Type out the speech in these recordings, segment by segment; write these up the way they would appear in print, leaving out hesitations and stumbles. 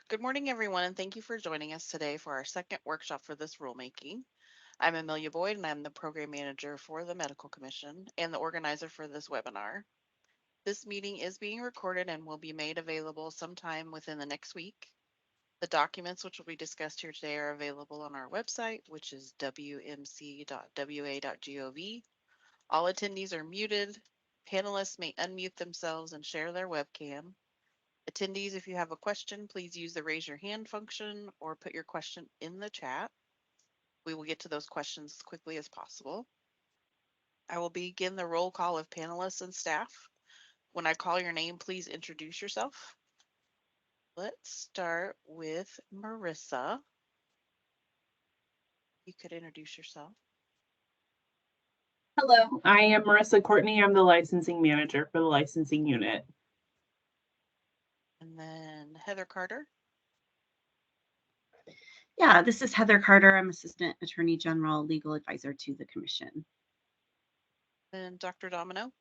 Good morning, everyone, and thank you for joining us today for our second workshop for this rulemaking. I'm Amelia Boyd, and I'm the Program Manager for the Medical Commission and the organizer for this webinar. This meeting is being recorded and will be made available sometime within the next week. The documents which will be discussed here today are available on our website, which is wmc.wa.gov. All attendees are muted. Panelists may unmute themselves and share their webcam. Attendees, if you have a question, please use the raise your hand function or put your question in the chat. We will get to those questions as quickly as possible. I will begin the roll call of panelists and staff. When I call your name, please introduce yourself. Let's start with Marissa. You could introduce yourself. Hello, I am Marissa Courtney. I'm the licensing manager for the licensing unit. And then Heather Carter. Yeah, this is Heather Carter. I'm Assistant Attorney General, Legal Advisor to the Commission. And Dr. Domino.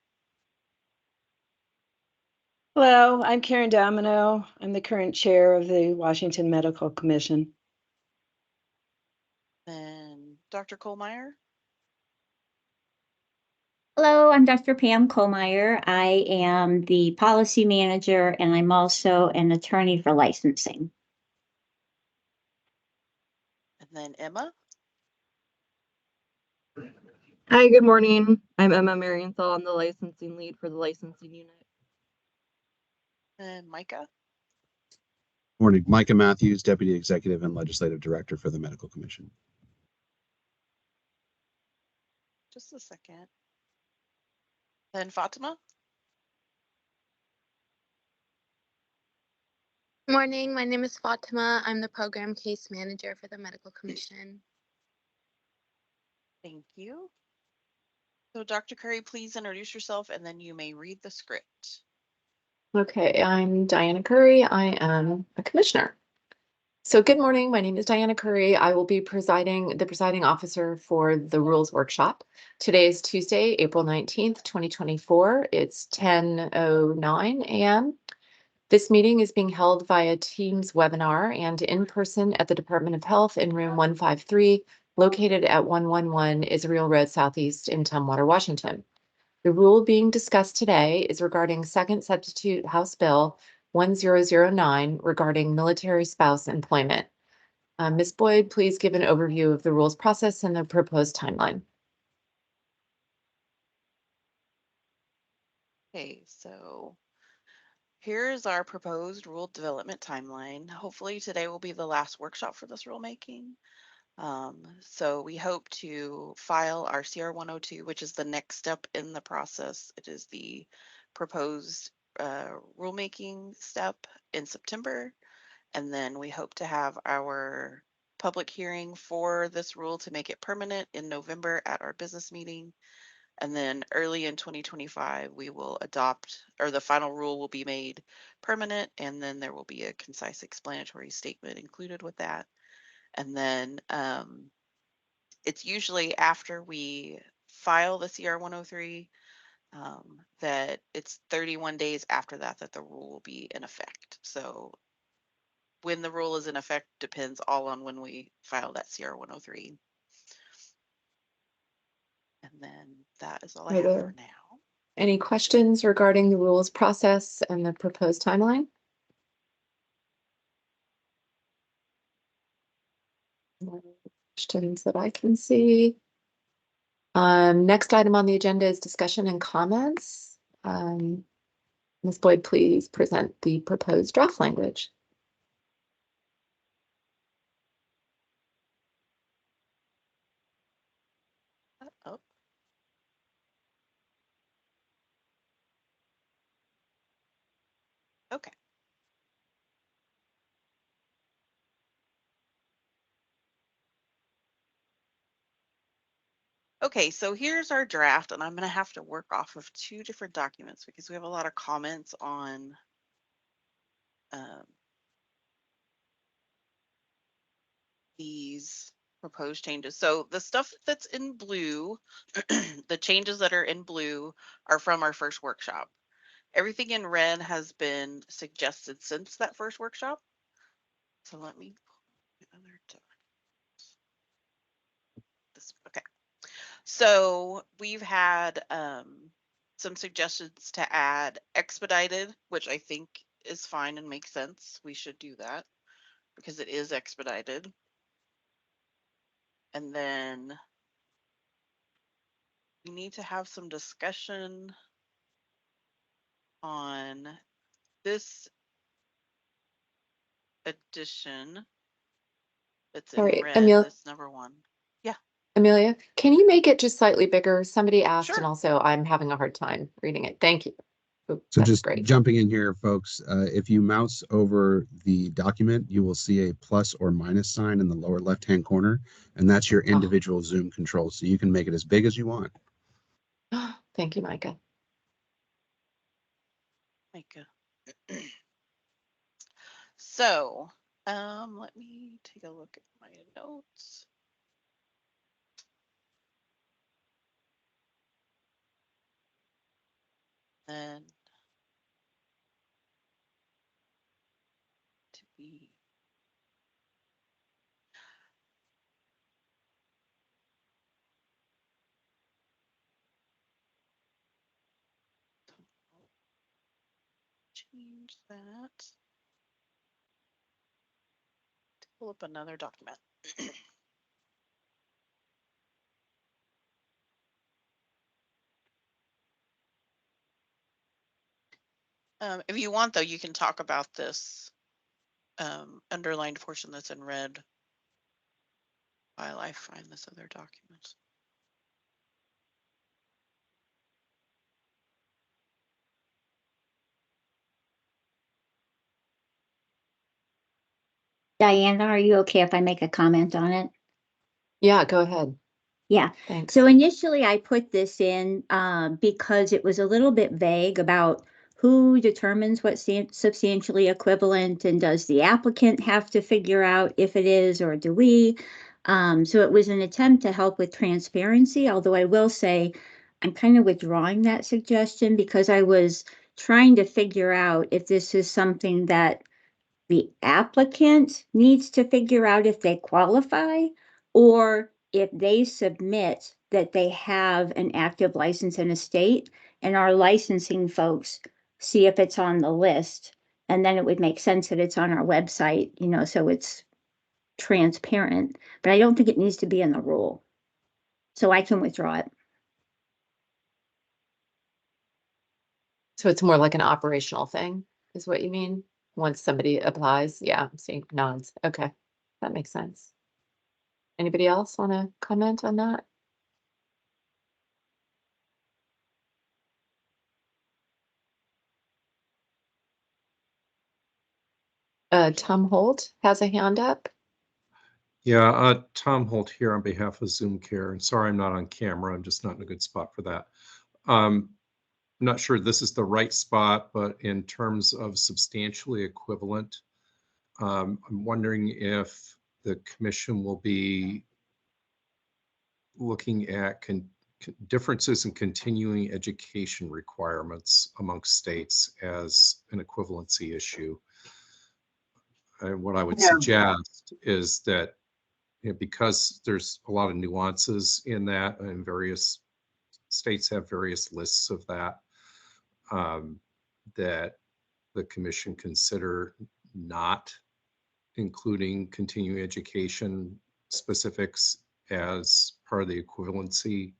Hello, I'm Karen Domino. I'm the current chair of the Washington Medical Commission. And Dr. Kohlmeyer. Hello, I'm Dr. Pam Kohlmeyer. I am the policy manager and I'm also an attorney for licensing. And then Emma. Hi, good morning. I'm Emma Marienthal. I'm the licensing lead for the licensing unit. And Micah. Morning, Micah Matthews, Deputy Executive and Legislative Director for the Medical Commission. Just a second. And Fatima. Morning, my name is Fatima. I'm the program case manager for the Medical Commission. Thank you. So Dr. Curry, please introduce yourself and then you may read the script. Okay, I'm Diana Curry. I am a commissioner. So good morning, my name is Diana Curry. I will be the presiding officer for the rules workshop. Today is Tuesday, April 19th, 2024. It's 10:09 a.m. This meeting is being held via Teams webinar and in person at the Department of Health in room 153, located at 111 Israel Road Southeast in Tumwater, Washington. The rule being discussed today is regarding Second Substitute House Bill 1009 regarding military spouse employment. Ms. Boyd, please give an overview of the rules process and the proposed timeline. Okay, so here's our proposed rule development timeline. Hopefully today will be the last workshop for this rulemaking. So we hope to file our CR 102, which is the next step in the process. It is the proposed rulemaking step in September. And then we hope to have our public hearing for this rule to make it permanent in November at our business meeting. And then early in 2025, we will adopt, or the final rule will be made permanent, and then there will be a concise explanatory statement included with that. And then it's usually after we file the CR 103 that it's 31 days after that that the rule will be in effect. So when the rule is in effect depends all on when we file that CR 103. And then that is all I have for now. Any questions regarding the rules process and the proposed timeline? Questions that I can see. Next item on the agenda is discussion and comments. Ms. Boyd, please present the proposed draft language. Oh. Okay. Okay, so here's our draft, and I'm going to have to work off of two different documents because we have a lot of comments on these proposed changes. So the stuff that's in blue, the changes that are in blue are from our first workshop. Everything in red has been suggested since that first workshop. So let me pull the other this. Okay. So we've had some suggestions to add expedited, which I think is fine and makes sense. We should do that because it is expedited. And then we need to have some discussion on this addition that's in Sorry, red, this number 1. Yeah, Amelia, can you make it just slightly bigger? Somebody asked, and sure. also I'm having a hard time reading it. Thank you. Oop, So that's just great. jumping in here, folks, if you mouse over the document, you will see a plus or minus sign in the lower left-hand corner, and that's your individual Zoom control. So you can make it as big as you want. Thank you, Micah. Micah. So, let me take a look at my notes. And to be change that. Pull up another document. If you want, though, you can talk about this underlined portion that's in red while I find this other document. Diana, are you okay if I make a comment on it? Yeah, go ahead. Yeah. Thanks. So initially I put this in because it was a little bit vague about who determines what's substantially equivalent, and does the applicant have to figure out if it is, or do we? So it was an attempt to help with transparency, although I will say I'm kind of withdrawing that suggestion because I was trying to figure out if this is something that the applicant needs to figure out if they qualify, or if they submit that they have an active license in a state, and our licensing folks see if it's on the list. And then it would make sense that it's on our website, so it's transparent. But I don't think it needs to be in the rule. So I can withdraw it. So it's more like an operational thing, is what you mean? Once somebody applies, yeah, I'm seeing nods. Okay, that makes sense. Anybody else want to comment on that? Tom Holt has a hand up. Yeah, Tom Holt here on behalf of Zoom Care. And sorry, I'm not on camera. I'm just not in a good spot for that. I'm not sure this is the right spot, but in terms of substantially equivalent, I'm wondering if the commission will be looking at differences in continuing education requirements amongst states as an equivalency issue. And what I would suggest is that, because there's a lot of nuances in that, and various states have various lists of that, that the commission consider not including continuing education specifics as part of the equivalency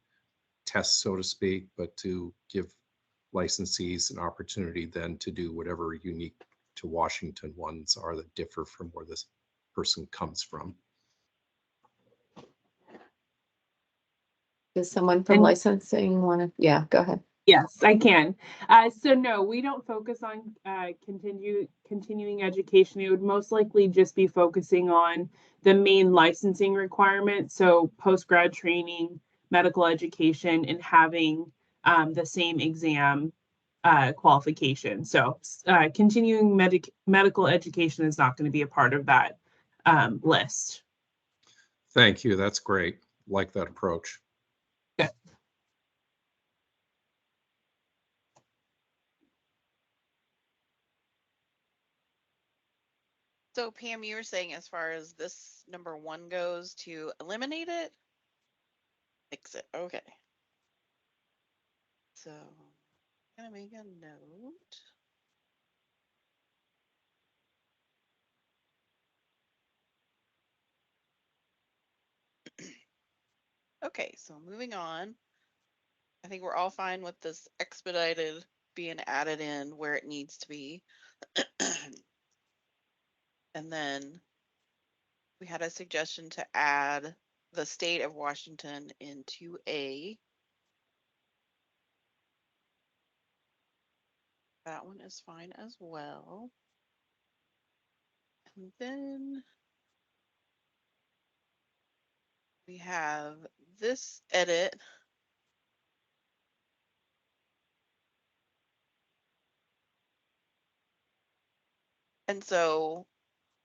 test, so to speak, but to give licensees an opportunity then to do whatever unique to Washington ones are that differ from where this person comes from. Does someone from licensing want to? Yeah, go ahead. Yes, I can. So no, we don't focus on continuing education. It would most likely just be focusing on the main licensing requirements. So post-grad training, medical education, and having the same exam qualification. So continuing medical education is not going to be a part of that list. Thank you. That's great. Like that approach. Okay. So Pam, you were saying as far as this number 1 goes, to eliminate it? Fix it. Okay. So I'm gonna make a note. Okay, so moving on. I think we're all fine with this expedited being added in where it needs to be. And then we had a suggestion to add the state of Washington into A. That one is fine as well. And then we have this edit. And so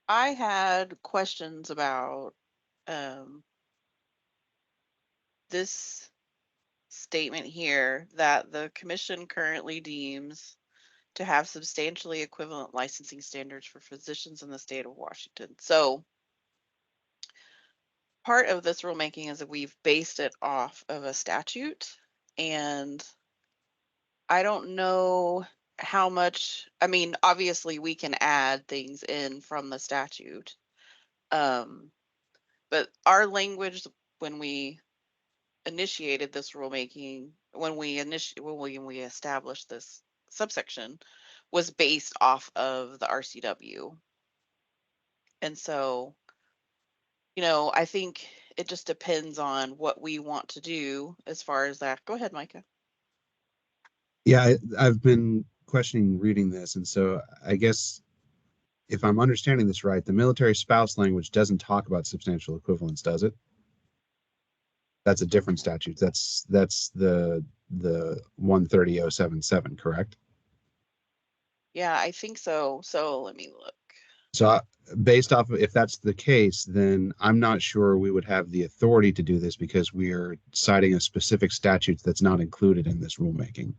I had questions about this statement here that the commission currently deems to have substantially equivalent licensing standards for physicians in the state of Washington. So part of this rulemaking is that we've based it off of a statute, and I don't know how much, I mean, obviously we can add things in from the statute. But our language when we initiated this rulemaking, when we established this subsection, was based off of the RCW. And so, I think it just depends on what we want to do as far as that. Go ahead, Micah. Yeah, I've been questioning reading this, and so I guess if I'm understanding this right, the military spouse language doesn't talk about substantial equivalence, does it? That's a different statute. That's the 130077, correct? Yeah, I think so. So let me look. So based off of, if that's the case, then I'm not sure we would have the authority to do this because we are citing a specific statute that's not included in this rulemaking.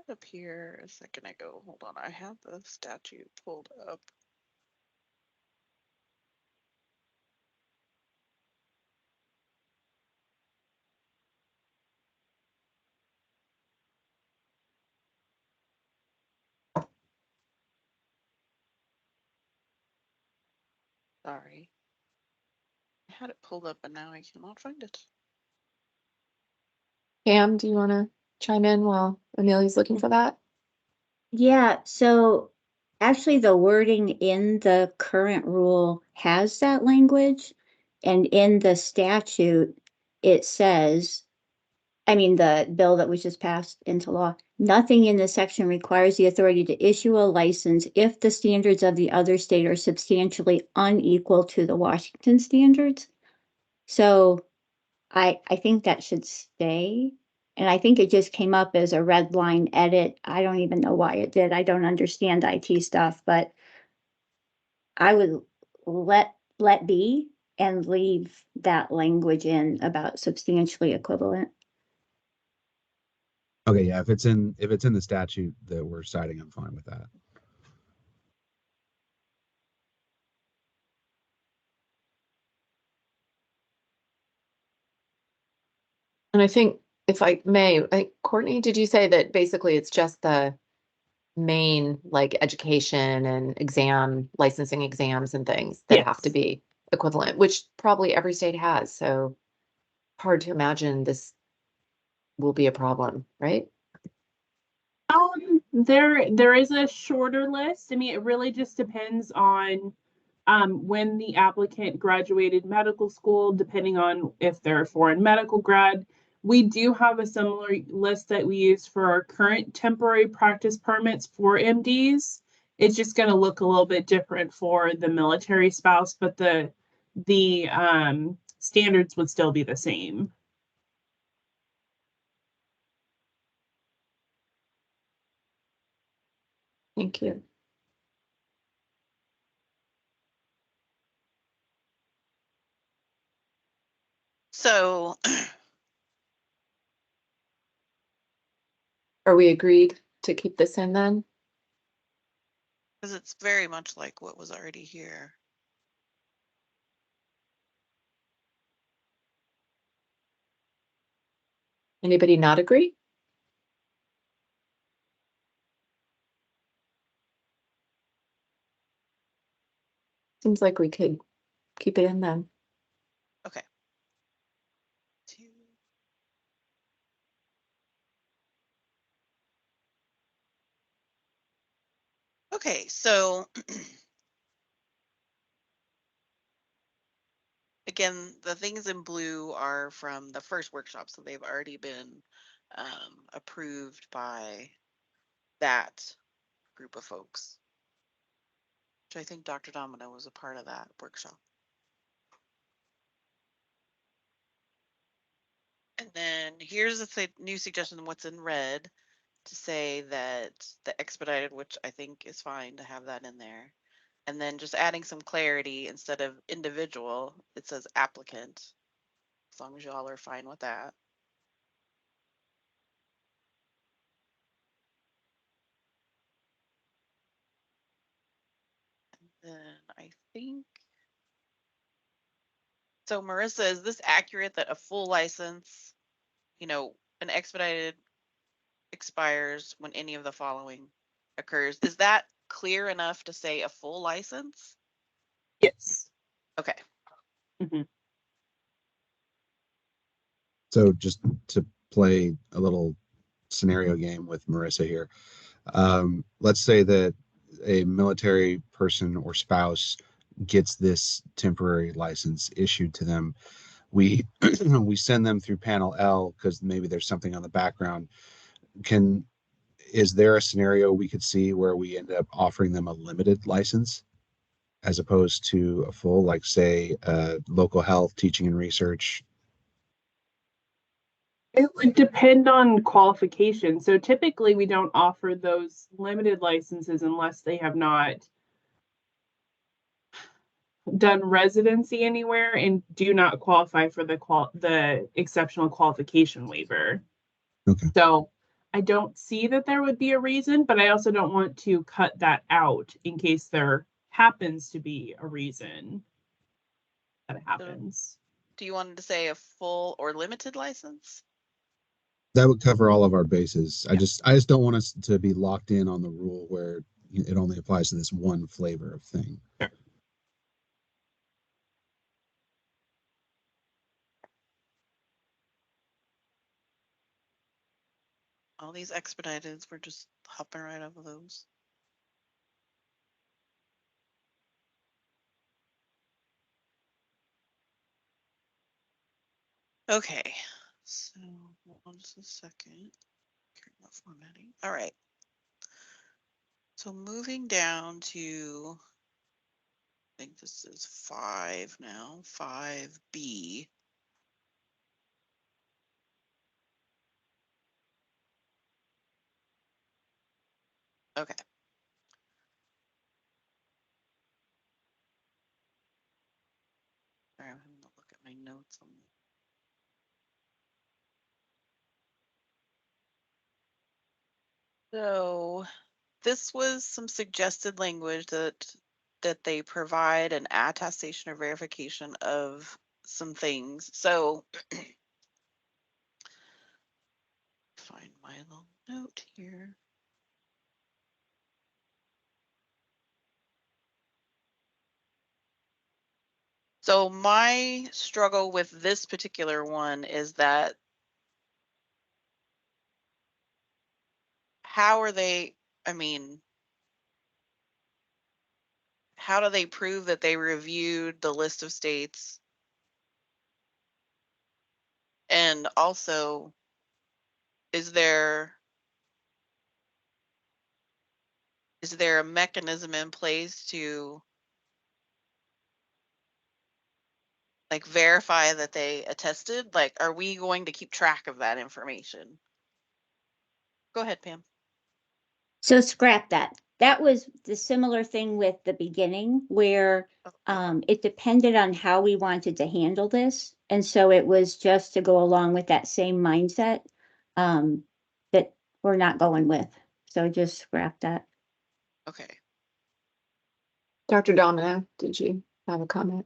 Up here a second ago. Hold on, I have the statute pulled up. Sorry. I had it pulled up and now I cannot find it. Pam, do you want to chime in while Amelia's looking for that? Yeah, so actually the wording in the current rule has that language. And in the statute, it says, I mean, the bill that was just passed into law, nothing in this section requires the authority to issue a license if the standards of the other state are substantially unequal to the Washington standards. So I think that should stay. And I think it just came up as a red line edit. I don't even know why it did. I don't understand IT stuff, but I would let be and leave that language in about substantially equivalent. Okay, yeah, if it's in the statute that we're citing, I'm fine with that. And I think, if I may, Courtney, did you say that basically it's just the main like education and licensing exams and things that have to Yes. be equivalent, which probably every state has. So hard to imagine this will be a problem, right? There is a shorter list. I mean, it really just depends on when the applicant graduated medical school, depending on if they're a foreign medical grad. We do have a similar list that we use for our current temporary practice permits for MDs. It's just going to look a little bit different for the military spouse, but the standards would still be the same. Thank you. So Are we agreed to keep this in then? Because it's very much like what was already here. Anybody not agree? Seems like we could keep it in then. Okay. Okay, so again, the things in blue are from the first workshop, so they've already been approved by that group of folks, which I think Dr. Domino was a part of that workshop. And then here's a new suggestion, what's in red, to say that the expedited, which I think is fine to have that in there. And then just adding some clarity, instead of individual, it says applicant, as long as y'all are fine with that. And then I think, so Marissa, is this accurate that a full license, an expedited expires when any of the following occurs? Is that clear enough to say a full license? Yes. Okay. Mhm. So just to play a little scenario game with Marissa here, let's say that a military person or spouse gets this temporary license issued to them. We we send them through panel L because maybe there's something on the background. Is there a scenario we could see where we end up offering them a limited license as opposed to a full, like say local health, teaching and research? It would depend on qualification. So typically we don't offer those limited licenses unless they have not done residency anywhere and do not qualify for the exceptional qualification waiver. Okay. So I don't see that there would be a reason, but I also don't want to cut that out in case there happens to be a reason that it happens. Do you want to say a full or limited license? That would cover all of our bases. I just don't want us to be locked in on the rule where it only applies to this one flavor of thing. Sure. All these expediteds, we're just hopping right over those. Okay, so hold on just a second. Formatting. All right. So moving down to, I think this is 5 now, 5B. Okay. Sorry, I'm having to look at my notes on this. So this was some suggested language that they provide an attestation or verification of some things. So find my little note here. So my struggle with this particular one is that how are they, I mean, how do they prove that they reviewed the list of states? And also, is there a mechanism in place to like verify that they attested? Like, are we going to keep track of that information? Go ahead, Pam. So scrap that. That was the similar thing with the beginning where it depended on how we wanted to handle this. And so it was just to go along with that same mindset that we're not going with. So just scrap that. Okay. Dr. Domino, did you have a comment?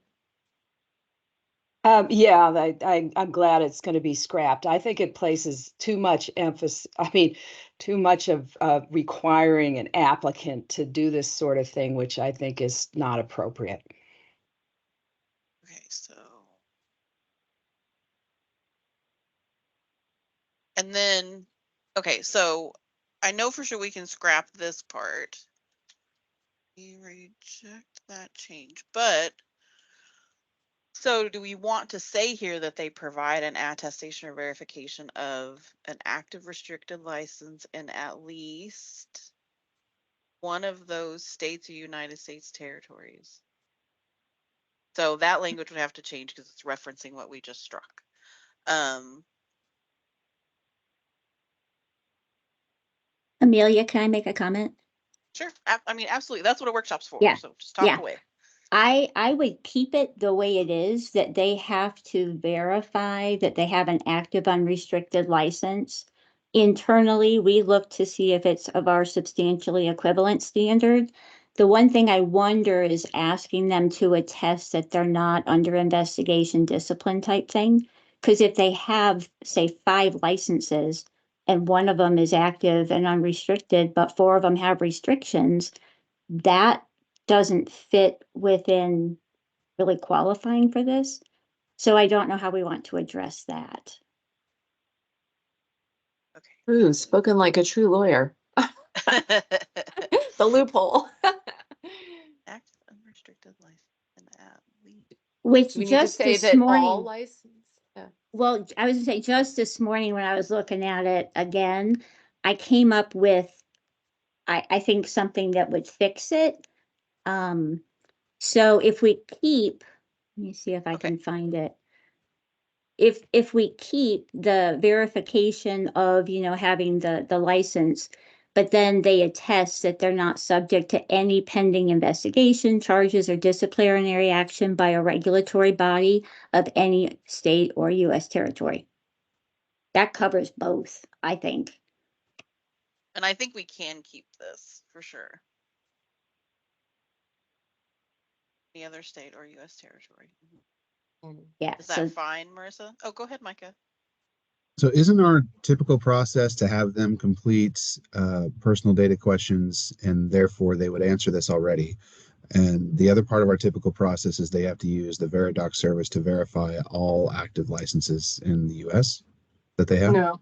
Yeah, I'm glad it's going to be scrapped. I think it places too much emphasis, I mean, too much of requiring an applicant to do this sort of thing, which I think is not appropriate. Okay, so. And then, okay, so I know for sure we can scrap this part. We reject that change, but so do we want to say here that they provide an attestation or verification of an active restricted license in at least one of those states or United States territories? So that language would have to change because it's referencing what we just struck. Amelia, can I make a comment? Sure. I mean, absolutely. That's what a workshop's for. Yeah. So just talk Yeah. away. I would keep it the way it is, that they have to verify that they have an active unrestricted license. Internally, we look to see if it's of our substantially equivalent standard. The one thing I wonder is asking them to attest that they're not under investigation discipline type thing. Because if they have, say, 5 licenses and one of them is active and unrestricted, but 4 of them have restrictions, that doesn't fit within really qualifying for this. So I don't know how we want to address that. Okay. True, spoken like a true lawyer. The loophole. Active unrestricted license and at least. Which Do we need to just say this that all morning, license? Yeah. well, I was gonna say just this morning when I was looking at it again, I came up with, I think something that would fix it. So if we keep, let me see if I Okay. can find it. If we keep the verification of, having the license, but then they attest that they're not subject to any pending investigation, charges, or disciplinary action by a regulatory body of any state or US territory. That covers both, I think. And I think we can keep this for sure. Any other state or US territory. Yeah. Is that fine, Marissa? Oh, go ahead, Micah. So isn't our typical process to have them complete personal data questions, and therefore they would answer this already? And the other part of our typical process is they have to use the Veridoc service to verify all active licenses in the US that they have? No.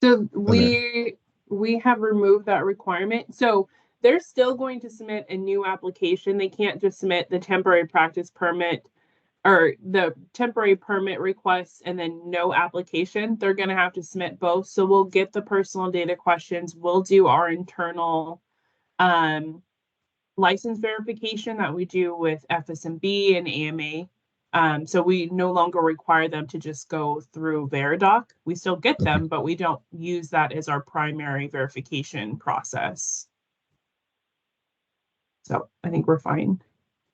So Okay. we have removed that requirement. So they're still going to submit a new application. They can't just submit the temporary practice permit or the temporary permit request and then no application. They're going to have to submit both. So we'll get the personal data questions. We'll do our internal license verification that we do with FSMB and AMA. So we no longer require them to just go through Veridoc. We still get them, but we don't use that as our primary verification process. So I think we're fine.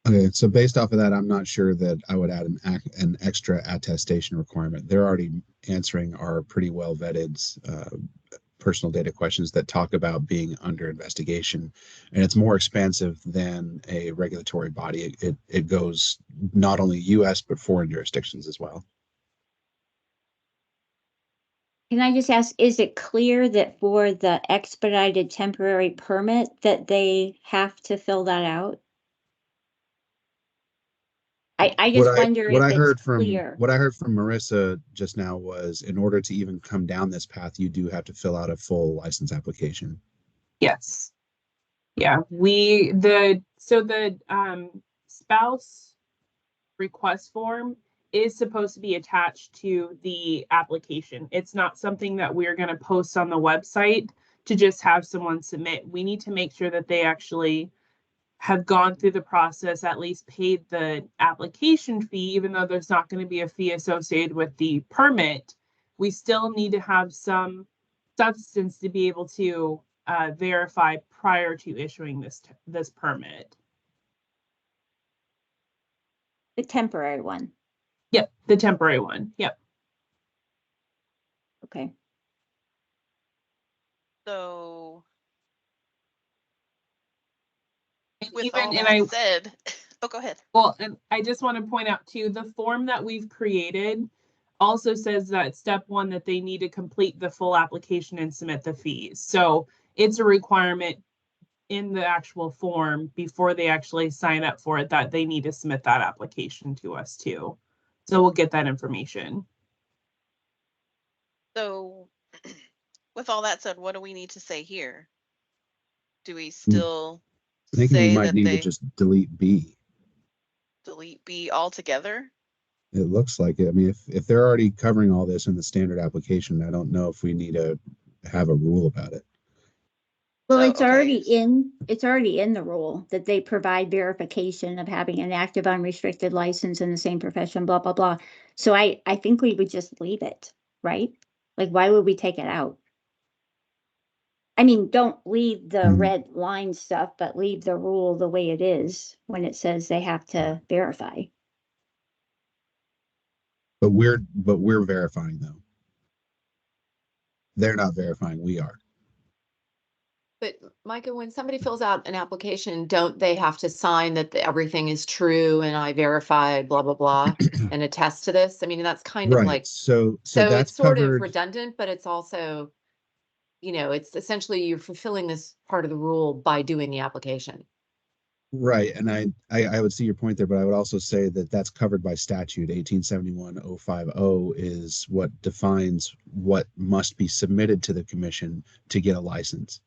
Okay, so based off of that, I'm not sure that I would add an extra attestation requirement. They're already answering our pretty well vetted personal data questions that talk about being under investigation, and it's more expansive than a regulatory body. It goes not only U.S. but foreign jurisdictions as well. Can I just ask, is it clear that for the expedited temporary permit that they have to fill that out? I just wonder What if I it's heard from clear. what I heard from Marissa just now was, in order to even come down this path, you do have to fill out a full license application. Yes. Yeah, the spouse request form is supposed to be attached to the application. It's not something that we're going to post on the website to just have someone submit. We need to make sure that they actually have gone through the process, at least paid the application fee, even though there's not going to be a fee associated with the permit. We still need to have some substance to be able to verify prior to issuing this permit. The temporary one. Yep, the temporary one. Yep. Okay. So And with even, all and that said, oh, go ahead. well, and I just want to point out too, the form that we've created also says that step 1, that they need to complete the full application and submit the fees. So it's a requirement in the actual form before they actually sign up for it that they need to submit that application to us too. So we'll get that information. So with all that said, what do we need to say here? Do we I'm still thinking we say might that need to they just delete B. delete B altogether? It looks like it. I mean, if they're already covering all this in the standard application, I don't know if we need to have a rule about it. Well, So, it's already okay. it's already in the rule that they provide verification of having an active unrestricted license in the same profession, blah, blah, blah. So I think we would just leave it, right? Like, why would we take it out? I mean, don't leave the Mhm. red line stuff, but leave the rule the way it is when it says they have to verify. But we're verifying though. They're not verifying, we are. But Micah, when somebody fills out an application, don't they have to sign that everything is true and I verified blah, blah, blah, and attest to this? I mean, that's kind of Right. like, So so that's it's sort of covered. redundant, but it's also, you know, it's essentially you're fulfilling this part of the rule by doing the application. Right. And I would see your point there, but I would also say that that's covered by statute. 1871-050 is what defines what must be submitted to the commission to get a license.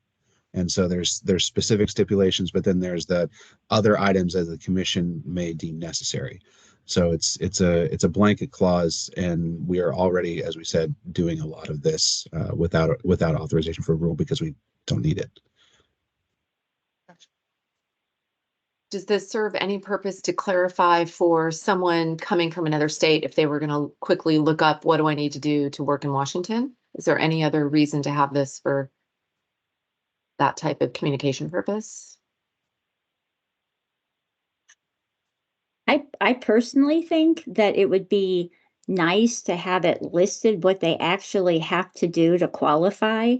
And so there's specific stipulations, but then there's the other items as the commission may deem necessary. So it's a blanket clause, and we are already, as we said, doing a lot of this without authorization for a rule because we don't need it. Does this serve any purpose to clarify for someone coming from another state if they were going to quickly look up what do I need to do to work in Washington? Is there any other reason to have this for that type of communication purpose? I personally think that it would be nice to have it listed what they actually have to do to qualify.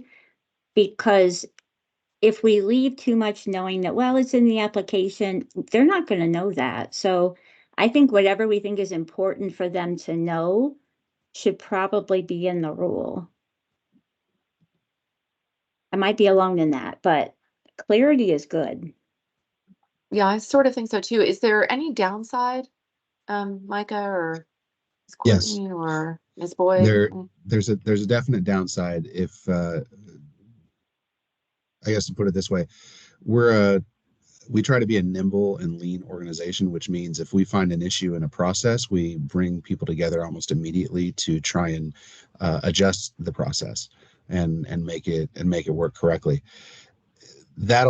Because if we leave too much knowing that, well, it's in the application, they're not going to know that. So I think whatever we think is important for them to know should probably be in the rule. I might be alone in that, but clarity is good. Yeah, I sort of think so too. Is there any downside, Micah or Ms. Yes, Courtney or Ms. Boyd? there's a definite downside if I guess to put it this way, we try to be a nimble and lean organization, which means if we find an issue in a process, we bring people together almost immediately to try and adjust the process and make it work correctly. That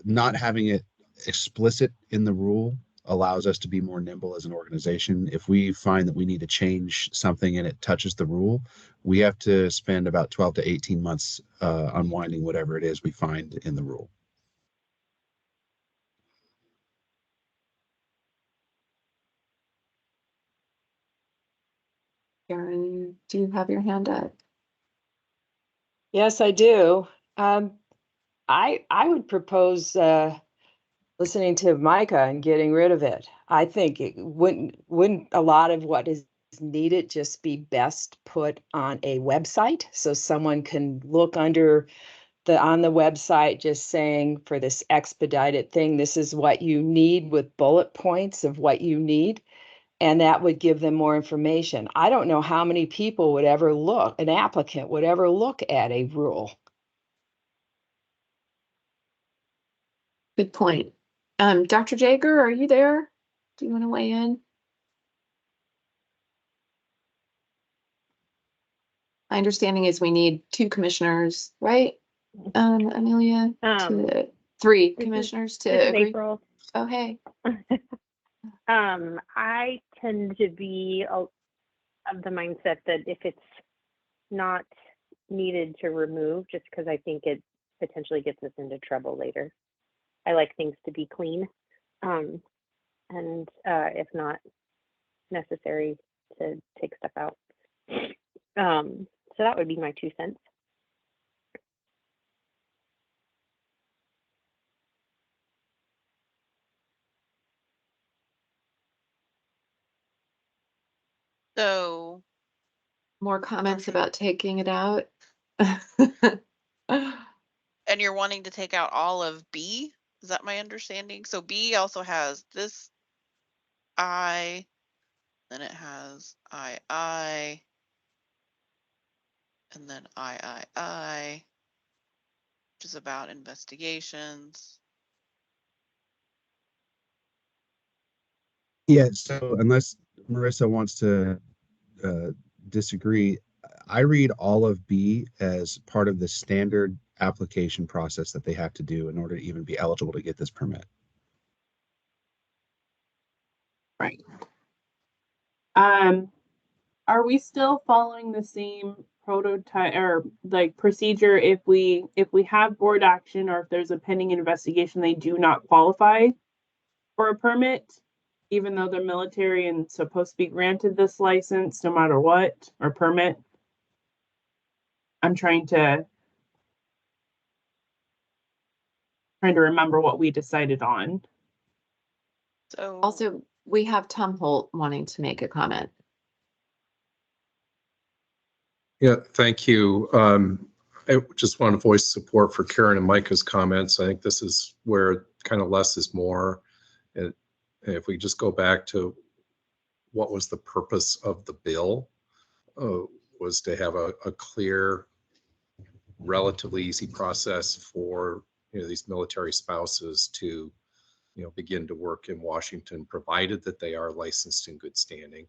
not having it explicit in the rule allows us to be more nimble as an organization. If we find that we need to change something and it touches the rule, we have to spend about 12 to 18 months unwinding whatever it is we find in the rule. Karen, do you have your hand up? Yes, I do. I would propose listening to Micah and getting rid of it. I think it wouldn't a lot of what is needed just be best put on a website so someone can look under on the website just saying for this expedited thing, this is what you need with bullet points of what you need. And that would give them more information. I don't know how many people would ever an applicant would ever look at a rule. Good point. Dr. Jager, are you there? Do you want to weigh in? My understanding is we need 2 commissioners, right? Amelia, three commissioners to agree. April. Oh, hey. I tend to be of the mindset that if it's not needed to remove, just because I think it potentially gets us into trouble later. I like things to be clean, and if not necessary, to take stuff out. So that would be my 2 cents. So, More comments about taking it out? and you're wanting to take out all of B? Is that my understanding? So B also has this I, then it has I, and then I, which is about investigations. Yeah, so unless Marissa wants to disagree, I read all of B as part of the standard application process that they have to do in order to even be eligible to get this permit. Right. Are we still following the same prototype or like procedure if we have board action or if there's a pending investigation, they do not qualify for a permit, even though they're military and supposed to be granted this license no matter what, or permit? I'm trying to remember what we decided on. So Also, we have Tom Holt wanting to make a comment. Yeah, thank you. I just want to voice support for Karen and Micah's comments. I think this is where kind of less is more. And if we just go back to what was the purpose of the bill, was to have a clear, relatively easy process for these military spouses to begin to work in Washington, provided that they are licensed in good standing.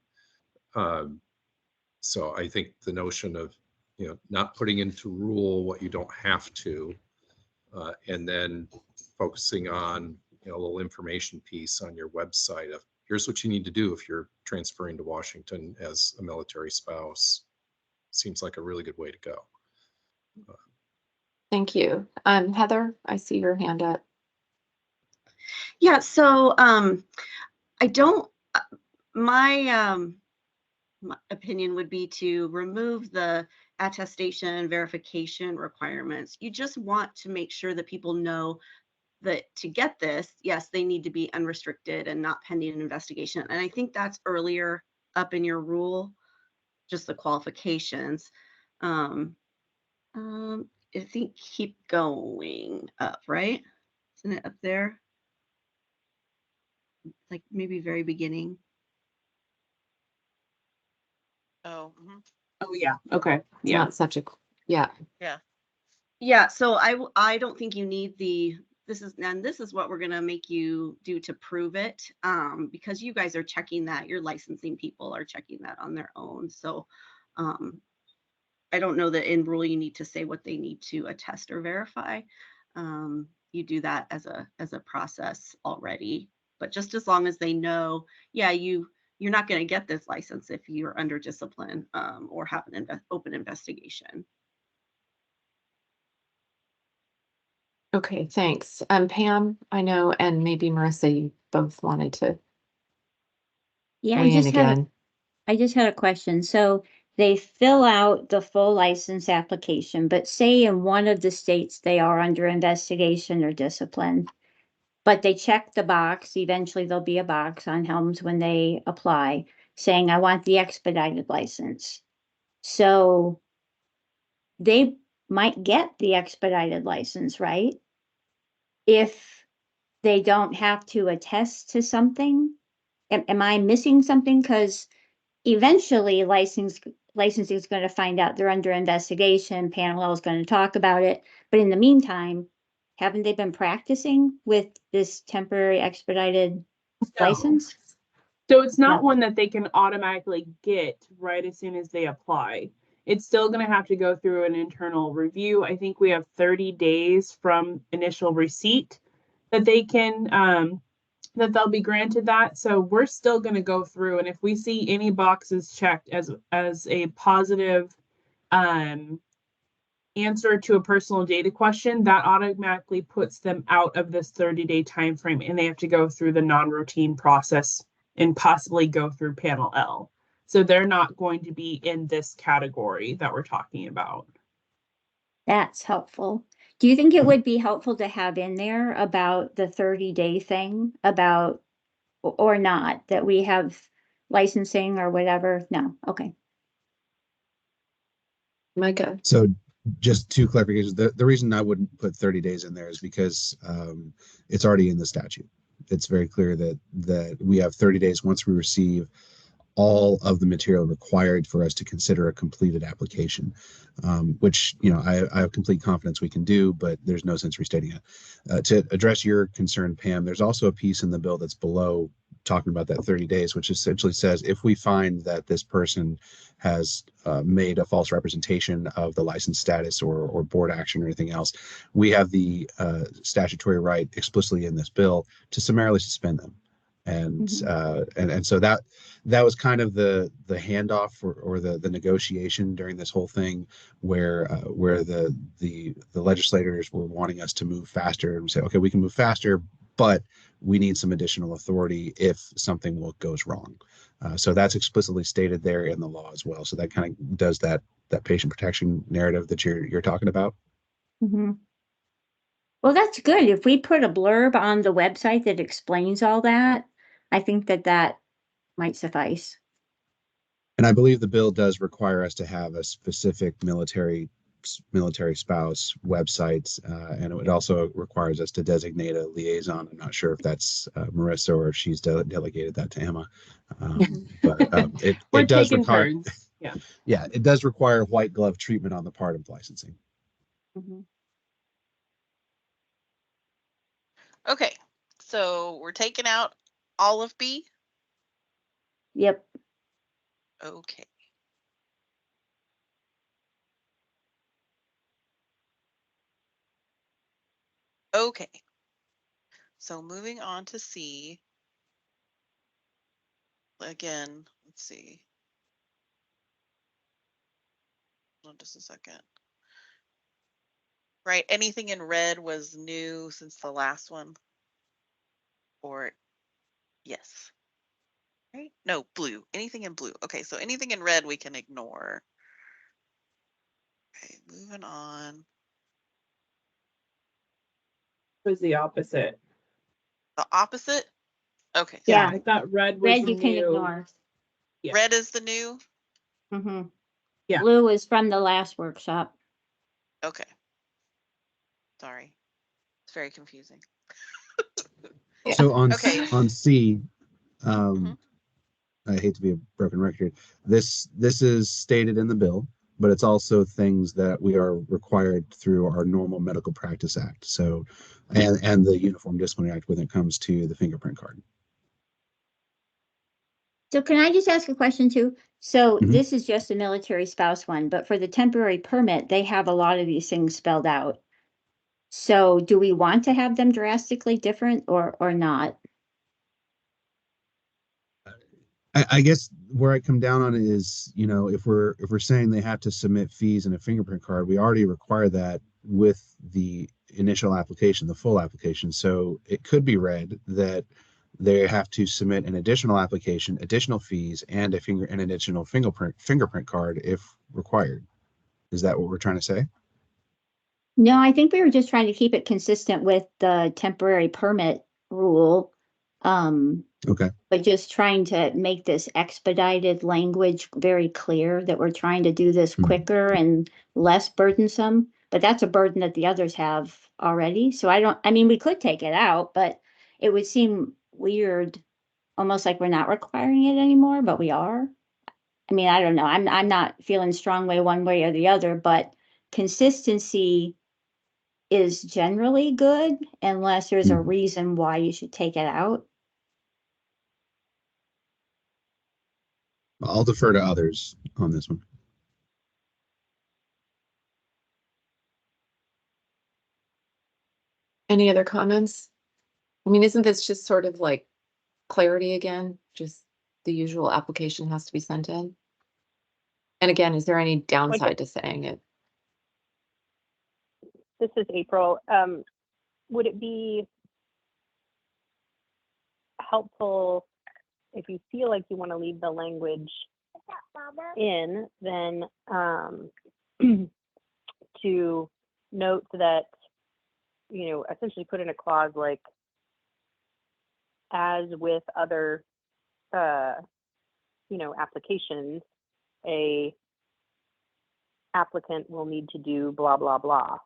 So I think the notion of not putting into rule what you don't have to, and then focusing on a little information piece on your website of here's what you need to do if you're transferring to Washington as a military spouse, seems like a really good way to go. Thank you. Heather, I see your hand up. Yeah, so I don't, my opinion would be to remove the attestation and verification requirements. You just want to make sure that people know that to get this, yes, they need to be unrestricted and not pending an investigation. And I think that's earlier up in your rule, just the qualifications. I think keep going up, right? Isn't it up there? Like maybe very beginning. oh, Oh yeah. Okay. It's Yeah. not such a, yeah. yeah. Yeah, so I don't think you need this is what we're gonna make you do to prove it, because you guys are checking that, your licensing people are checking that on their own. So I don't know that in rule you need to say what they need to attest or verify. You do that as a process already, but just as long as they know, yeah, you're not going to get this license if you're under discipline or have an open investigation. Okay, thanks. Pam, I know, and maybe Marissa, you both wanted to Yeah, weigh in again. I just had a question. So they fill out the full license application, but say in one of the states they are under investigation or discipline, but they check the box. Eventually there'll be a box on Helms when they apply saying, I want the expedited license. So they might get the expedited license, right? If they don't have to attest to something. Am I missing something? Because eventually licensing is going to find out they're under investigation. Panel L is going to talk about it. But in the meantime, haven't they been practicing with this temporary expedited license? So it's not No. one that they can automatically get right as soon as they apply. It's still going to have to go through an internal review. I think we have 30 days from initial receipt that they can that they'll be granted that. So we're still going to go through, and if we see any boxes checked as a positive answer to a personal data question, that automatically puts them out of this 30-day time frame, and they have to go through the non-routine process and possibly go through panel L. So they're not going to be in this category that we're talking about. That's helpful. Do you think it would be helpful to have in there about the 30-day thing about, or not, that we have licensing or whatever? No, okay. Micah. So just two clarifications. The reason I wouldn't put 30 days in there is because it's already in the statute. It's very clear that we have 30 days once we receive all of the material required for us to consider a completed application, which, you know, I have complete confidence we can do, but there's no sense restating it. To address your concern, Pam, there's also a piece in the bill that's below talking about that 30 days, which essentially says if we find that this person has made a false representation of the license status or board action or anything else, we have the statutory right explicitly in this bill to summarily suspend them. And so that was kind of the handoff or the negotiation during this whole thing, where the legislators were wanting us to move faster, and we say, okay, we can move faster, but we need some additional authority if something goes wrong. So that's explicitly stated there in the law as well. So that kind of does that patient protection narrative that you're talking about. Well, that's good. If we put a blurb on the website that explains all that, I think that might suffice. And I believe the bill does require us to have a specific military spouse website, and it also requires us to designate a liaison. I'm not sure if that's Marissa or if she's delegated that to Emma, but We're it does taking require, turns. Yeah. yeah, it does require white glove treatment on the part of licensing. Okay, so we're taking out all of B. Yep. Okay. Okay. So moving on to C. Again, let's see. Hold on just a second. Right, anything in red was new since the last one? Or yes. Right? No, blue. Anything in blue. Okay, so anything in red we can ignore. Okay, moving on. It was the opposite. The opposite? Okay. Yeah, I thought red was Red you can new. ignore. Yeah. Red is the new? Yeah. Blue is from the last workshop. Okay. Sorry. It's very confusing. So on Okay. on C, I hate to be a broken record. This is stated in the bill, but it's also things that we are required through our normal medical practice act. So, and the Uniform Disciplinary Act when it comes to the fingerprint card. So can I just ask a question too? So this is just a military spouse one, but for the temporary permit, they have a lot of these things spelled out. So do we want to have them drastically different or not? I guess where I come down on it is, you know, if we're saying they have to submit fees and a fingerprint card, we already require that with the initial application, the full application. So it could be read that they have to submit an additional application, additional fees, and an additional fingerprint card if required. Is that what we're trying to say? No, I think we were just trying to keep it consistent with the temporary permit rule. Okay. But just trying to make this expedited language very clear that we're trying to do this quicker and less burdensome. But that's a burden that the others have already. So I mean, we could take it out, but it would seem weird, almost like we're not requiring it anymore, but we are. I mean, I don't know. I'm not feeling strong one way or the other, but consistency is generally good unless there's a reason why you should take it out. I'll defer to others on this one. Any other comments? I mean, isn't this just sort of like clarity again? Just the usual application has to be sent in? And again, is there any downside to saying it? This is April. Would it be helpful if you feel like you want to leave the language in, then to note that, you know, essentially put in a clause like, as with other applications, a applicant will need to do blah, blah, blah.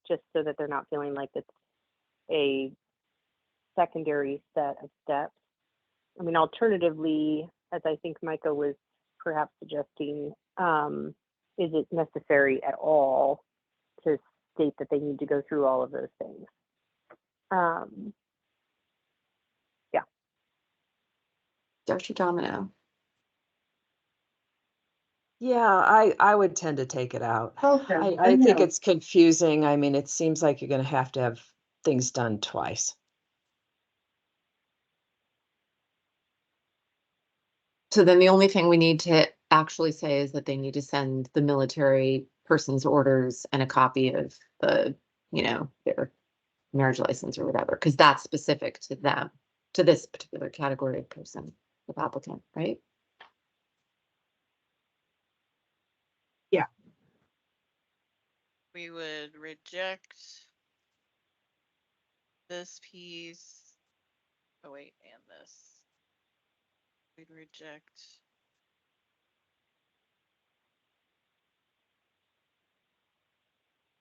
Just so that they're not feeling like it's a secondary set of steps. I mean, alternatively, as I think Micah was perhaps suggesting, is it necessary at all to state that they need to go through all of those things? Yeah. Dr. Domino. Yeah, I would tend to take it out. Okay. I think it's confusing. I mean, it seems like you're going to have things done twice. So then the only thing we need to actually say is that they need to send the military person's orders and a copy of the, their marriage license or whatever, because that's specific to them, to this particular category of person, of applicant, right? Yeah. We would reject this piece. Oh wait, and this. We'd reject.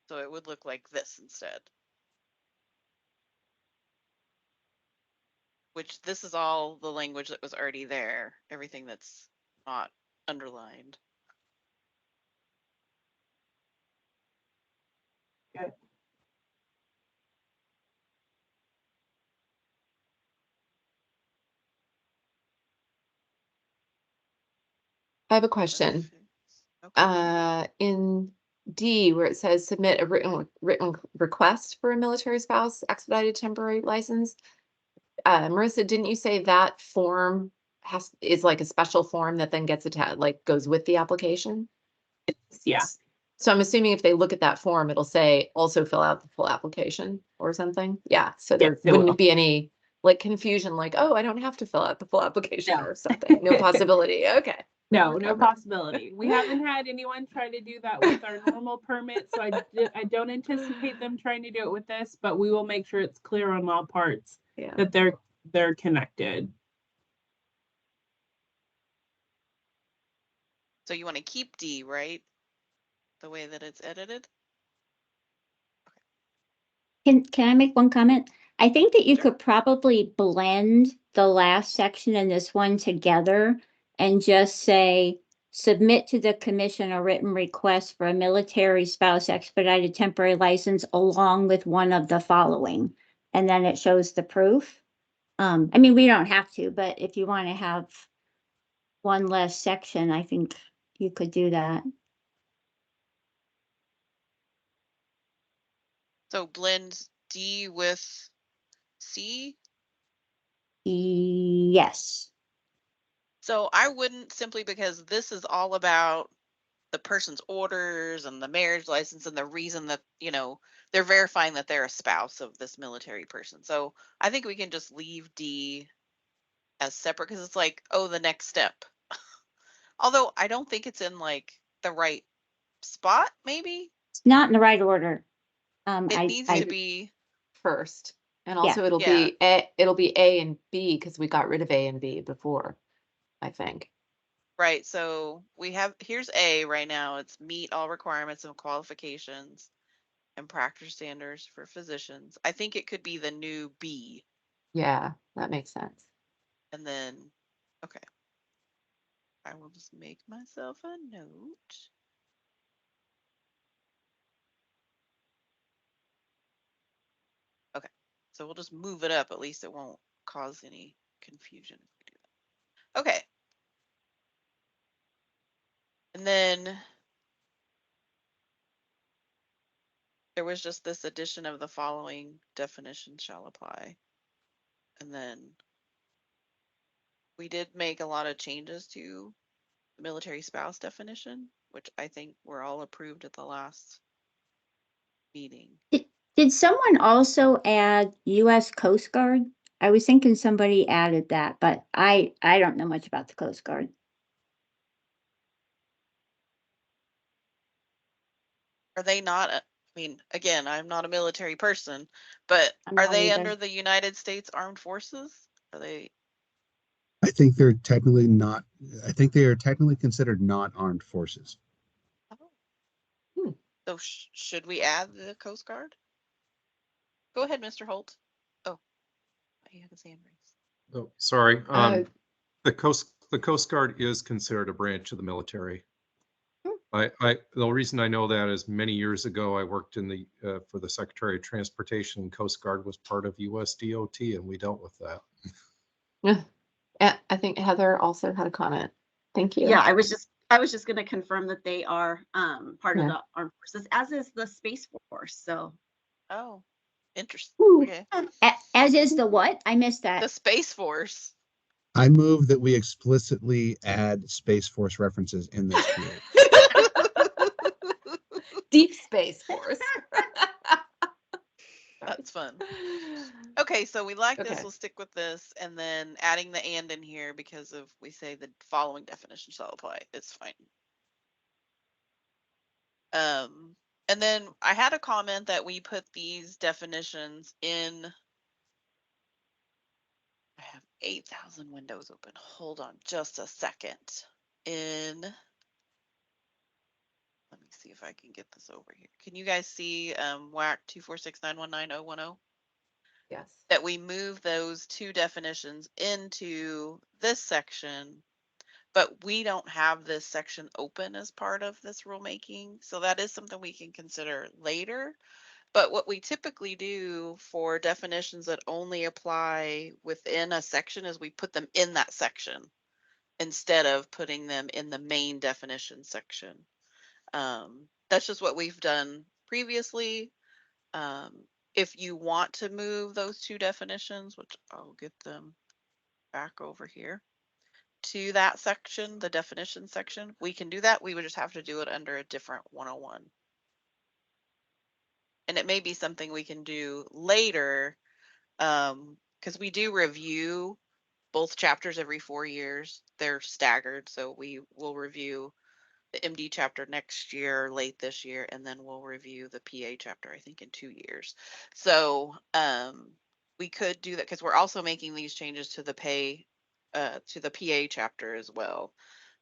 So it would look like this instead. Which this is all the language that was already there, everything that's not underlined. Good. I have a question. Okay. In D, where it says submit a written request for a military spouse expedited temporary license. Marissa, didn't you say that form is like a special form that then gets attached, like goes with the application? Yeah. So I'm assuming if they look at that form, it'll say also fill out the full application or something. Yeah. So there Yes, it wouldn't will. be any like confusion, like, oh, I don't have to fill out the full application No. or something. No possibility. Okay. No, We're no covered. possibility. We haven't had anyone try to do that with our normal permit, so I don't anticipate them trying to do it with this, but we will make sure it's clear on all parts Yeah. that they're connected. So you want to keep D, right? The way that it's edited? Can I make one comment? I think that you Sure. could probably blend the last section and this one together and just say, submit to the commission a written request for a military spouse expedited temporary license along with one of the following. And then it shows the proof. I mean, we don't have to, but if you want to have one less section, I think you could do that. So blend D with C. Yes. So I wouldn't, simply because this is all about the person's orders and the marriage license and the reason that, they're verifying that they're a spouse of this military person. So I think we can just leave D as separate because it's like, oh, the next step. Although I don't think it's in like the right spot, maybe. It's not in the right order. It needs to be first. And also it'll Yeah. be A and B because we got rid of A and B before, I think. right. So here's A right now. It's meet all requirements and qualifications and practice standards for physicians. I think it could be the new B. Yeah, that makes sense. And then, okay. I will just make myself a note. Okay. So we'll just move it up. At least it won't cause any confusion if we do that. Okay. And then there was just this addition of the following definition shall apply. And then we did make a lot of changes to the military spouse definition, which I think were all approved at the last meeting. Did someone also add US Coast Guard? I was thinking somebody added that, but I don't know much about the Coast Guard. Are they not? I mean, again, I'm not a military person, but I'm are not they either. under the United States Armed Forces? Are they? I think they're technically not. I think they are technically considered not armed forces. Oh, Hmm. so should we add the Coast Guard? Go ahead, Mr. Holt. Oh, he had his hand raised. Oh, sorry. Uh, The Coast Guard is considered a branch of the military. The reason I know that is many years ago, I worked in the, for the Secretary of Transportation, and Coast Guard was part of US DOT, and we dealt with that. I think Heather also had a comment. Thank you. Yeah, I was just going to confirm that they are part of Yeah. the armed forces, as is the Space Force. So Oh, interesting. Ooh, Okay. as is the what? I missed The that. Space Force. I move that we explicitly add Space Force references in this rule. Deep Space Force. That's fun. Okay, so we like this. Okay. We'll stick with this, and then adding the and in here because of we say the following definition shall apply. It's fine. And then I had a comment that we put these definitions in. I have 8,000 windows open. Hold on just a second. Let me see if I can get this over here. Can you guys see WAC 246919010? Yes. That we move those two definitions into this section, but we don't have this section open as part of this rulemaking. So that is something we can consider later. But what we typically do for definitions that only apply within a section is we put them in that section instead of putting them in the main definition section. That's just what we've done previously. Um, if you want to move those two definitions, which I'll get them back over here to that section, the definition section, we can do that. We would just have to do it under a different 101. And it may be something we can do later, because we do review both chapters every 4 years. They're staggered, so we will review the MD chapter next year, late this year, and then we'll review the PA chapter, I think, in 2 years. So we could do that because we're also making these changes to the to the PA chapter as well.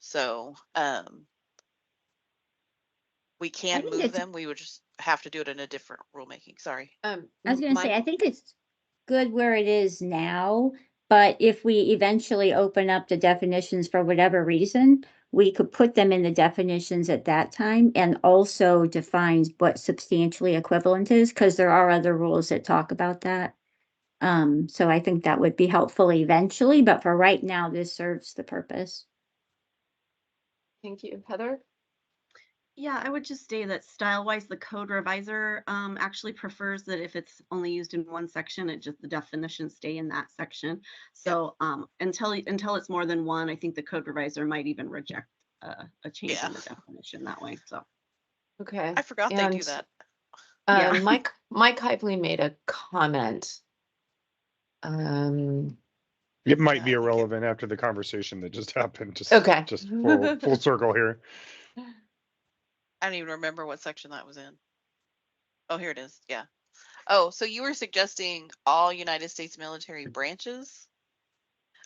So we I can think move it's, them. We would just have to do it in a different rulemaking. Sorry. I was going to say, Mike, I think it's good where it is now, but if we eventually open up the definitions for whatever reason, we could put them in the definitions at that time and also defines what substantially equivalent is, because there are other rules that talk about that. So I think that would be helpful eventually, but for right now, this serves the purpose. thank you. Heather? yeah, I would just say that style-wise, the code revisor actually prefers that if it's only used in one section, it just the definitions stay in that section. So until it's more than one, I think the code revisor might even reject a change in the definition that way. So Okay. I forgot they do And that. Yeah. Mike Hively made a comment. It might Yeah, be I think irrelevant after the conversation that just happened. Okay. Just full circle here. I don't even remember what section that was in. Oh, here it is. Yeah. Oh, so you were suggesting all United States military branches?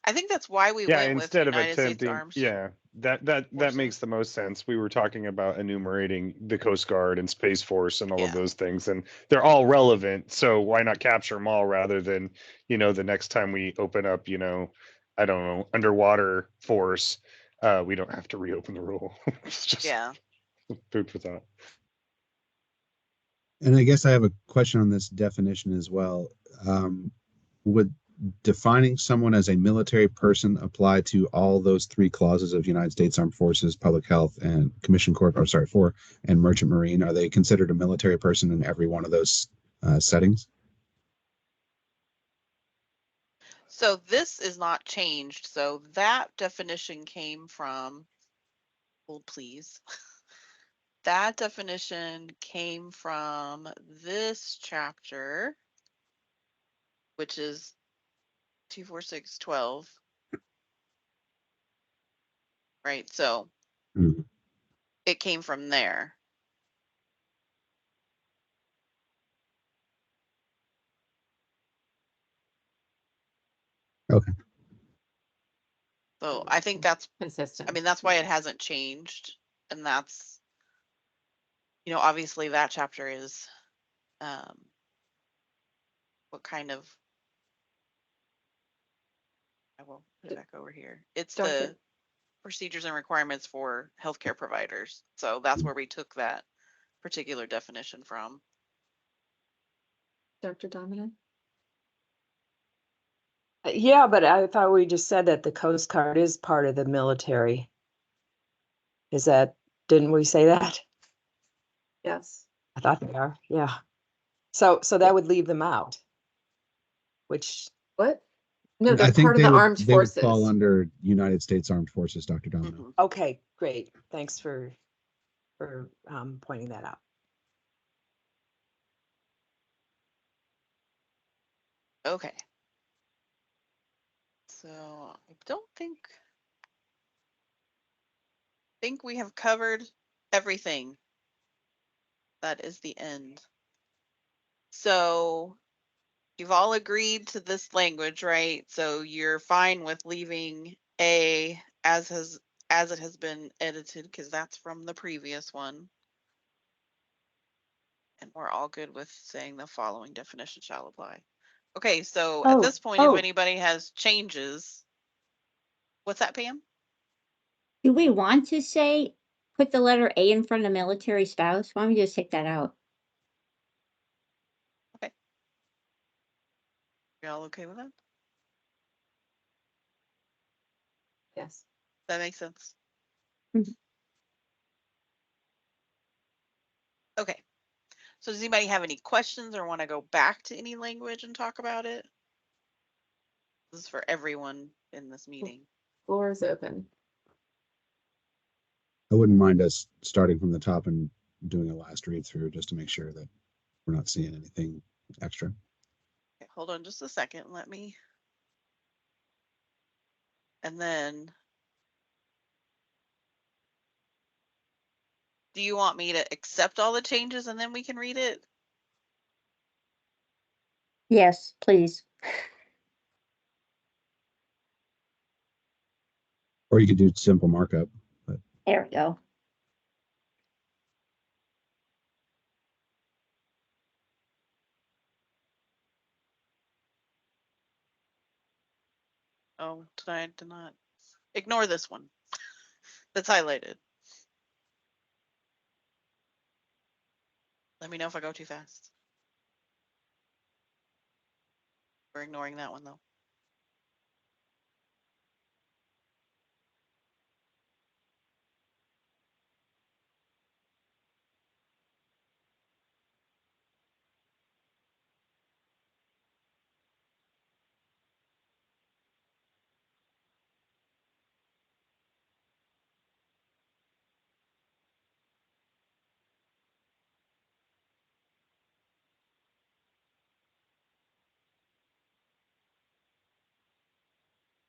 I think that's why we Yeah, went with instead of United States attempting, Armed yeah, that makes Forces. the most sense. We were talking about enumerating the Coast Guard and Space Force and all of Yeah. those things, and they're all relevant. So why not capture them all rather than, the next time we open up, I don't know, underwater force, we don't have to reopen the rule. It's just Yeah. food for thought. And I guess I have a question on this definition as well. Would defining someone as a military person apply to all those three clauses of United States Armed Forces, Public Health, and Commission Corp, or sorry, for and Merchant Marine? Are they considered a military person in every one of those settings? So this is not changed. So that definition came from, hold please. That definition came from this chapter, which is 24612. Right. So Mhm. it came from there. Okay. So I think that's, consistent. I mean, that's why it hasn't changed. And that's, obviously that chapter is what kind of, I will put it back over here. It's the procedures and requirements for healthcare providers. So that's where we took that particular definition from. Dr. Dominic? Yeah, but I thought we just said that the Coast Guard is part of the military. Didn't we say that? Yes. I thought they are, yeah. So that would leave them out, which, What? No, I they're think part of the armed they would fall forces. under United States Armed Forces, Dr. Domino. Mhm. okay, great. Thanks for pointing that out. Okay. So I don't think we have covered everything. That is the end. So you've all agreed to this language, right? So you're fine with leaving A as it has been edited because that's from the previous one. And we're all good with saying the following definition shall apply. Okay, so at this point, if anybody has changes, what's that, Pam? Do we want to say, put the letter A in front of military spouse? Why don't we just take that out? Okay. Y'all okay with that? Yes. That makes sense. Mhm. Okay. So does anybody have any questions or want to go back to any language and talk about it? This is for everyone in this meeting. Floor is open. I wouldn't mind us starting from the top and doing a last read through just to make sure that we're not seeing anything extra. Okay, hold on just a second. Let me. And then, do you want me to accept all the changes and then we can read it? Yes, please. Or you could do simple markup. But There we go. Oh, did not. Ignore this one that's highlighted. Let me know if I go too fast. We're ignoring that one though.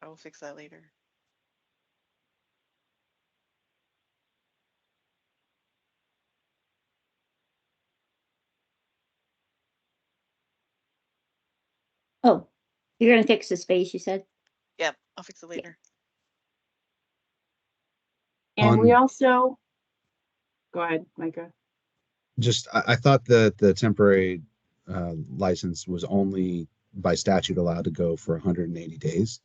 I will fix that later. Oh, you're gonna fix the space, you said? Yep, I'll fix it later. And we On also, go ahead, Micah. just, I thought that the temporary license was only by statute allowed to go for 180 days.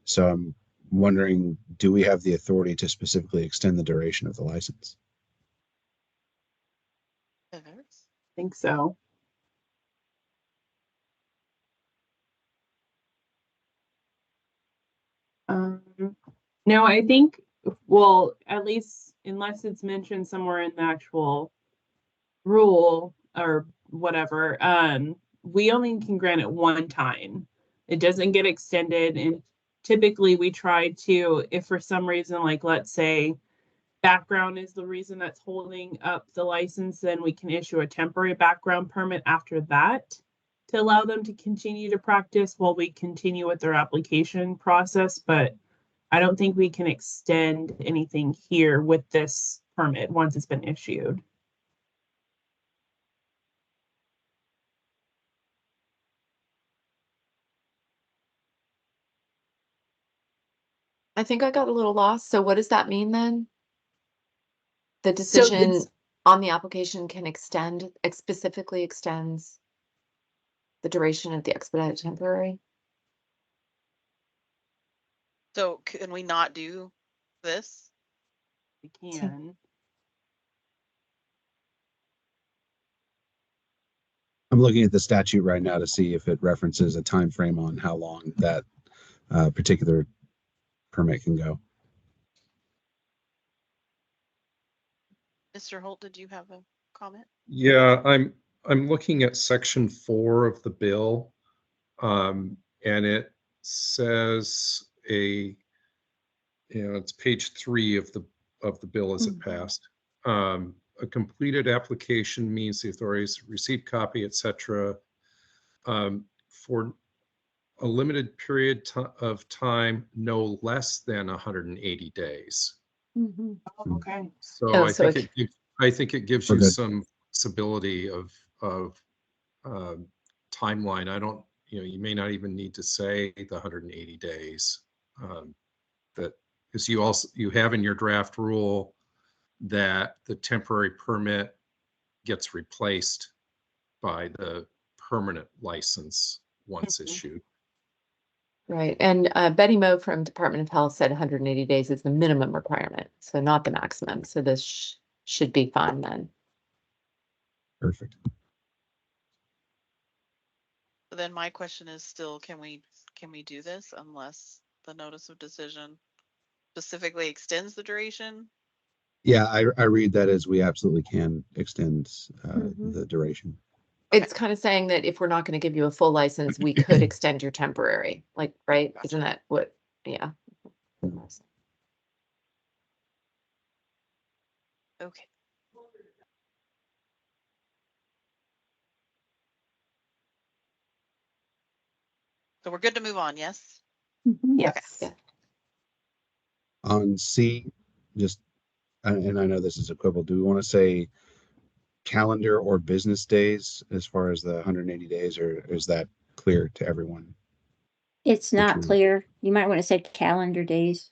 So I'm wondering, do we have the authority to specifically extend the duration of the license? I think so. No, I think, well, at least unless it's mentioned somewhere in the actual rule or whatever, we only can grant it one time. It doesn't get extended. And typically we try to, if for some reason, like let's say background is the reason that's holding up the license, then we can issue a temporary background permit after that to allow them to continue to practice while we continue with their application process. But I don't think we can extend anything here with this permit once it's been issued. I think I got a little lost. So what does that mean then? The So decision it's, on the application can specifically extends the duration of the expedited temporary? So can we not do this? we can. I'm looking at the statute right now to see if it references a time frame on how long that particular permit can go. Mr. Holt, did you have a comment? Yeah, I'm looking at section 4 of the bill, and it says it's page 3 of the bill as it passed. A completed application means the authorities receive copy, etc. For a limited period of time, no less than 180 days. Oh, okay. So Oh, I so think it gives We're you good. some flexibility of timeline. I don't, you may not even need to say the 180 days. That because you have in your draft rule that the temporary permit gets replaced by the permanent license once issued. Right. And Betty Moe from Department of Health said 180 days is the minimum requirement, so not the maximum. So this should be fine then. Perfect. So then my question is still, can we do this unless the notice of decision specifically extends the duration? Yeah, I read that as we absolutely can extend the duration. Okay. It's kind of saying that if we're not going to give you a full license, we could extend your temporary, like, right? Gotcha. Isn't that what, yeah. Okay. So we're good to move on, yes? Yes. Yeah. On C, just, and I know this is equivalent, do we want to say calendar or business days as far as the 180 days, or is that clear to everyone? It's not Which clear. You might want to say calendar days.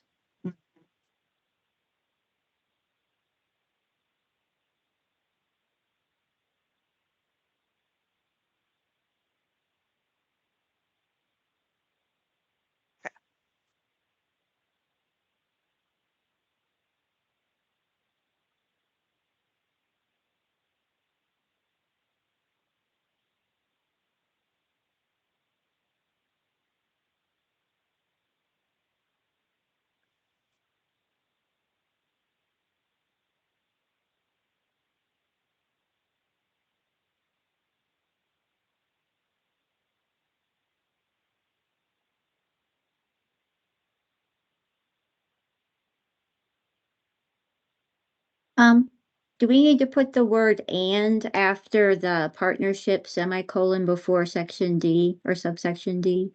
Do we need to put the word "and" after the partnership semicolon before section D or subsection D?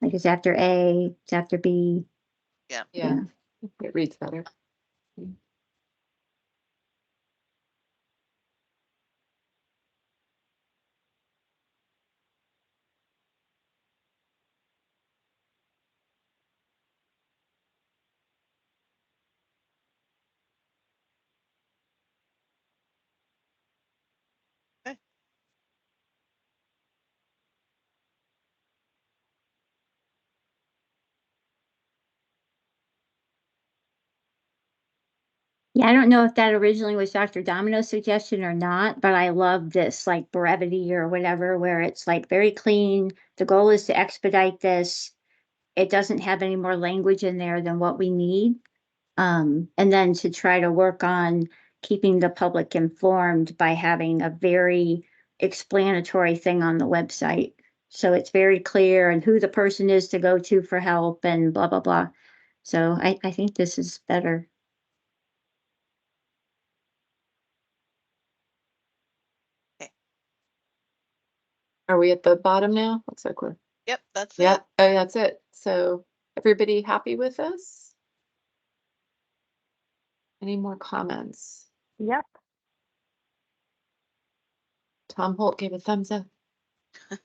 Like it's after A, it's after B. Yeah. Yeah. It reads better. Okay. Yeah, I don't know if that originally was Dr. Domino's suggestion or not, but I love this like brevity or whatever, where it's like very clean. The goal is to expedite this. It doesn't have any more language in there than what we need. And then to try to work on keeping the public informed by having a very explanatory thing on the website. So it's very clear and who the person is to go to for help and blah, blah, blah. So I think this is better. Are we at the bottom now? Looks like we're, Yep, that's yeah, it. oh, that's it. So everybody happy with this? Any more comments? Yep. Tom Holt gave a thumbs up. I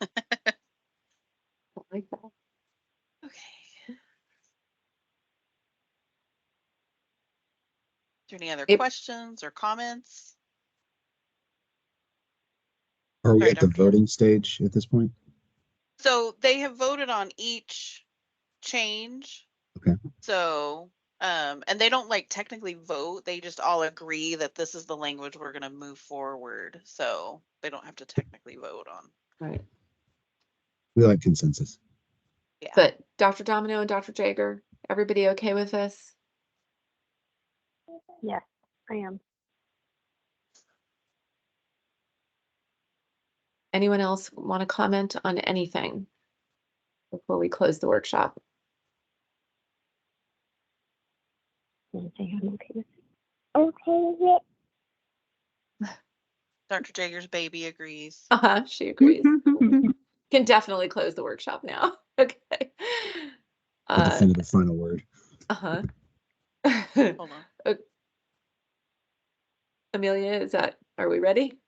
like that. Okay. Is there any other questions or comments? Are we Sorry, at the Dr. voting stage at this point? So they have voted on each change. Okay. So, and they don't like technically vote. They just all agree that this is the language we're going to move forward. So they don't have to technically vote on. Right. We like consensus. Yeah. But Dr. Domino and Dr. Jager, everybody okay with this? Yes, I am. Anyone else want to comment on anything before we close the workshop? I'm okay with it. Okay with it. Dr. Jager's baby agrees. She agrees. Can definitely close the workshop now. Okay. The definitive final word. Hold on. Amelia, are we ready?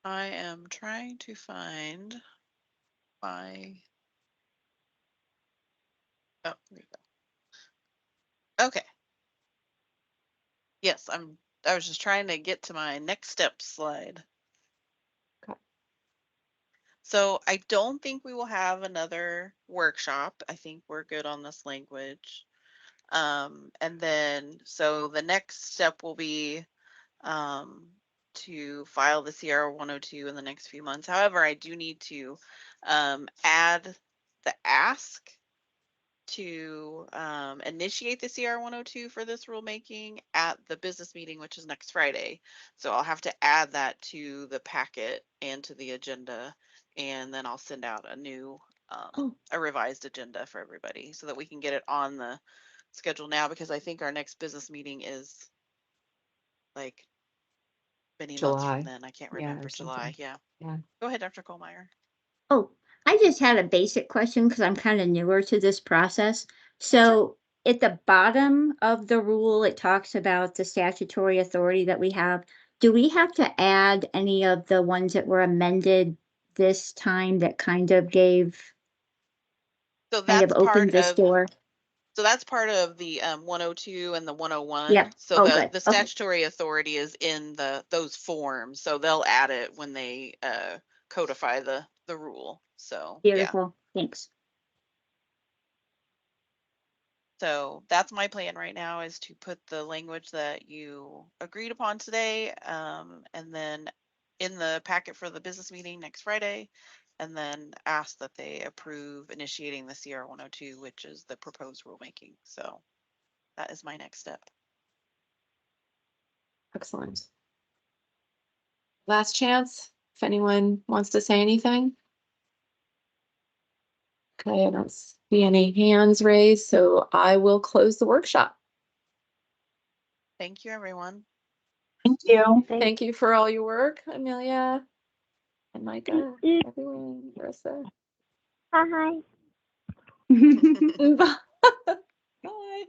I am trying to find my, oh, there you go. Okay. Yes, I was just trying to get to my next step slide. Okay. So I don't think we will have another workshop. I think we're good on this language. And then, so the next step will be to file the CR 102 in the next few months. However, I do need to add the ask to initiate the CR 102 for this rulemaking at the business meeting, which is next Friday. So I'll have to add that to the packet and to the agenda, and then I'll send out a new, a revised agenda for everybody so that we can get it on the schedule now, because I think our next business meeting is like many months July. from then. I can't remember. July. Yeah. Yeah. Go ahead, Dr. Kohlmeyer. Oh, I just had a basic question because I'm kind of newer to this process. So at the bottom of the rule, it talks about the statutory authority that we have. Do we have to add any of the ones that were amended this time that kind of So kind of that's opened part this of, door? so that's part of the 102 and the 101. Yep. So Oh, the good. Okay. statutory authority is in those forms. So they'll add it when they codify the rule. So yeah. Beautiful. Thanks. So that's my plan right now, is to put the language that you agreed upon today, and then in the packet for the business meeting next Friday, and then ask that they approve initiating the CR 102, which is the proposed rulemaking. So that is my next step. Excellent. Last chance, if anyone wants to say anything. Okay, I don't see any hands raised, so I will close the workshop. Thank you, everyone. Thank you. Thank you for all your work, Amelia and Micah, everyone, Marissa. Hi. Bye. Bye.